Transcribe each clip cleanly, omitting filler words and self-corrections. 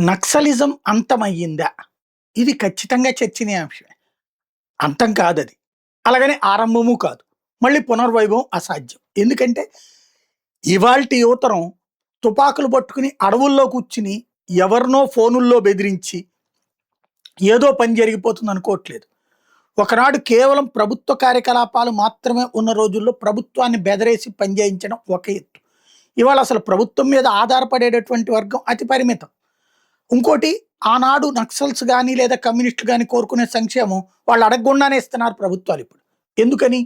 Naxalism అంతమయ్యిందా? ఇది ఖచ్చితంగా చర్చనీయాంశమే. అంతం కాదది. అలాగని ఆరంభము కాదు. మళ్ళీ పునర్వైభవం అసాధ్యం. ఎందుకంటే ఇవాల్టి యువతరం తుపాకులు పట్టుకుని అడవుల్లో కూర్చుని ఎవరినో ఫోనుల్లో బెదిరించి ఏదో పని జరిగిపోతుంది అనుకోవట్లేదు. ఒకనాడు కేవలం ప్రభుత్వ కార్యకలాపాలు మాత్రమే ఉన్న రోజుల్లో ప్రభుత్వాన్ని బెదరేసి పని చేయించడం ఒక ఎత్తు. ఇవాళ అసలు ప్రభుత్వం మీద ఆధారపడేటటువంటి వర్గం అతి పరిమితం. ఇంకోటి ఆనాడు నక్సల్స్ గానీ, లేదా కమ్యూనిస్టులు గానీ కోరుకునే సంక్షేమం వాళ్ళు అడగకుండానే ఇస్తున్నారు ప్రభుత్వాలు ఇప్పుడు. ఎందుకని?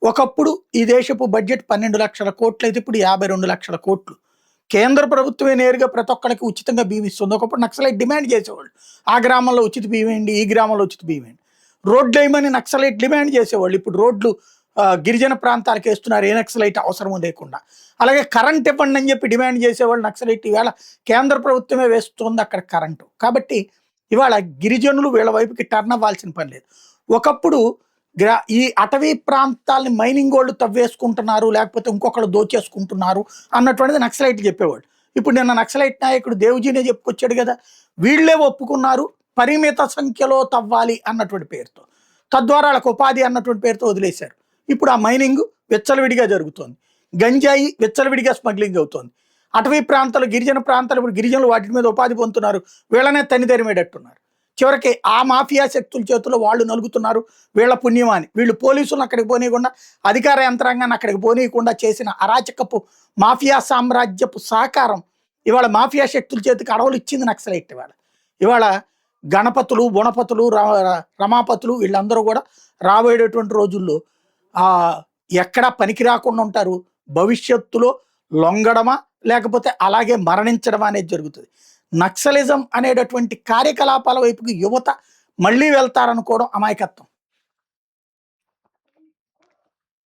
ఒకప్పుడు ఈ దేశపు బడ్జెట్ 12,00,000 అయితే ఇప్పుడు 52,00,000. కేంద్ర ప్రభుత్వమే నేరుగా ప్రతి ఒక్కళ్ళకి ఉచితంగా బియ్యం ఇస్తుంది. ఒకప్పుడు నక్సలైట్ డిమాండ్ చేసేవాళ్ళు. ఆ గ్రామంలో ఉచిత బియ్యం వేయండి, ఈ గ్రామంలో ఉచిత బియ్యం వేయండి. రోడ్లు వేయమని నక్సలైట్ డిమాండ్ చేసేవాళ్ళు. ఇప్పుడు రోడ్లు గిరిజన ప్రాంతాలకు వేస్తున్నారు, ఏ నక్సలైట్ అవసరం లేకుండా. అలాగే కరెంట్ ఇవ్వండి అని చెప్పి డిమాండ్ చేసేవాళ్ళు నక్సలైట్. ఇవాళ కేంద్ర ప్రభుత్వమే వేస్తుంది అక్కడ కరెంటు. కాబట్టి ఇవాళ గిరిజనులు వీళ్ళ వైపుకి టర్న్ అవ్వాల్సిన పని లేదు. ఒకప్పుడు ఈ అటవీ ప్రాంతాలని మైనింగ్ వాళ్ళు తవ్వేసుకుంటున్నారు, లేకపోతే ఇంకొకళ్ళు దోచేసుకుంటున్నారు అన్నటువంటిది నక్సలైట్లు చెప్పేవాళ్ళు. ఇప్పుడు నిన్న నక్సలైట్ నాయకుడు దేవ్జీనే చెప్పుకొచ్చాడు కదా, వీళ్ళే ఒప్పుకున్నారు పరిమిత సంఖ్యలో తవ్వాలి అన్నటువంటి పేరుతో, తద్వారా వాళ్ళకు ఉపాధి అన్నటువంటి పేరుతో వదిలేశారు. ఇప్పుడు ఆ మైనింగ్ విచ్చలవిడిగా జరుగుతోంది. గంజాయి విచ్చలవిడిగా స్మగ్లింగ్ అవుతోంది. అటవీ ప్రాంతాలు, గిరిజన ప్రాంతాలు, ఇప్పుడు గిరిజనులు వాటి మీద ఉపాధి పొందుతున్నారు, వీళ్ళనే తరిమేటట్టున్నారు. చివరికి ఆ మాఫియా శక్తుల చేతుల్లో వాళ్ళు నలుగుతున్నారు. వీళ్ళ పుణ్యమాని వీళ్ళు పోలీసులను అక్కడికి పోనీయకుండా, అధికార యంత్రాంగాన్ని అక్కడికి పోనీయకుండా చేసిన అరాచకపు మాఫియా సామ్రాజ్యపు సహకారం ఇవాళ మాఫియా శక్తుల చేతికి అడవులు ఇచ్చింది నక్సలైట్. ఇవాళ గణపతులు, గుణపతులు, రమాపతులు వీళ్ళందరూ కూడా రాబోయేటటువంటి రోజుల్లో ఎక్కడా పనికి రాకుండా ఉంటారు. భవిష్యత్తులో లొంగడమా లేకపోతే అలాగే మరణించడమా అనేది జరుగుతుంది. నక్సలిజం అనేటటువంటి కార్యకలాపాల వైపుకి యువత మళ్ళీ వెళ్తారనుకోవడం అమాయకత్వం.